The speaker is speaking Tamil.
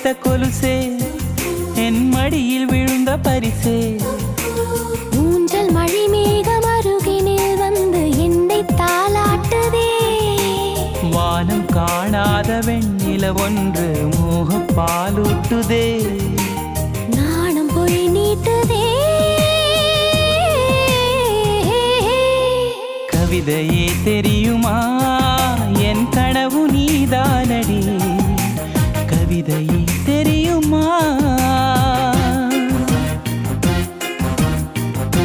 போட்ட கொலுசே என் மடியில் விழுந்த பரிசே ஊஞ்சல் மழை மேகம் அருகினில் வந்து என்னை தாலாட்டுதே வானம் காணாத வெண்ணில ஒன்று மோக பாலூட்டுதே நாணம் போய் நீட்டுதே கவிதையே தெரியுமா என் கனவு நீதானடி கவிதையே